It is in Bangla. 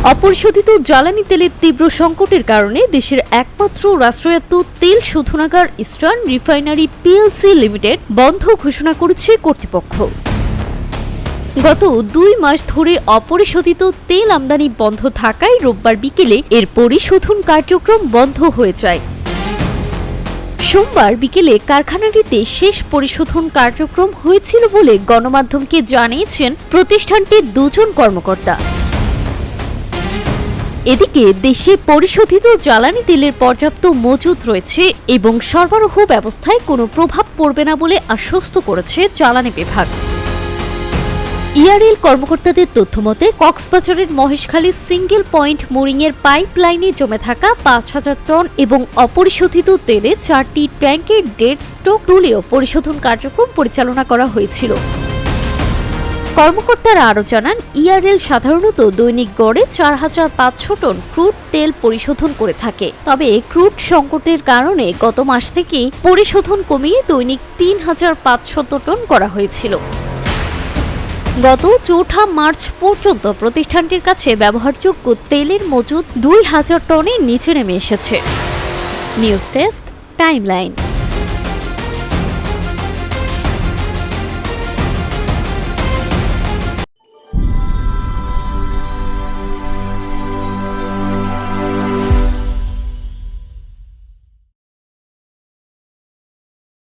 অপরিশোধিত জ্বালানি তেলের তীব্র সংকটের কারণে দেশের একমাত্র রাষ্ট্রায়ত্ত তেল শোধনাগার ইস্টার্ন রিফাইনারি পিএলসি লিমিটেড বন্ধ ঘোষণা করেছে কর্তৃপক্ষ। গত 2 মাস ধরে অপরিশোধিত তেল আমদানি বন্ধ থাকায় রোববার বিকেলে এর পরিশোধন কার্যক্রম বন্ধ হয়ে যায়। সোমবার বিকেলে কারখানাটিতে শেষ পরিশোধন কার্যক্রম হয়েছিল বলে গণমাধ্যমকে জানিয়েছেন প্রতিষ্ঠানটির 2 জন কর্মকর্তা। এদিকে দেশে পরিশোধিত জ্বালানি তেলের পর্যাপ্ত মজুত রয়েছে এবং সরবরাহ ব্যবস্থায় কোনো প্রভাব পড়বে না বলে আশ্বস্ত করেছে জ্বালানি বিভাগ। ইআরএল কর্মকর্তাদের তথ্যমতে কক্সবাজারের মহেশখালী সিঙ্গেল পয়েন্ট মোরিংয়ের পাইপলাইনে জমে থাকা 5,000 টন এবং অপরিশোধিত তেলে 4টি ট্যাঙ্কের ডেড স্টক তুলেও পরিশোধন কার্যক্রম পরিচালনা করা হয়েছিল। কর্মকর্তারা আরও জানান, ইআরএল সাধারণত দৈনিক গড়ে 4,500 টন ক্রুড তেল পরিশোধন করে থাকে। তবে ক্রুড সংকটের কারণে গত মাস থেকে পরিশোধন কমিয়ে দৈনিক 3,500 টন করা হয়েছিল। গত 4 মার্চ পর্যন্ত প্রতিষ্ঠানটির কাছে ব্যবহারযোগ্য তেলের মজুত 2,000 টনের নিচে নেমে এসেছে। News desk, timeline.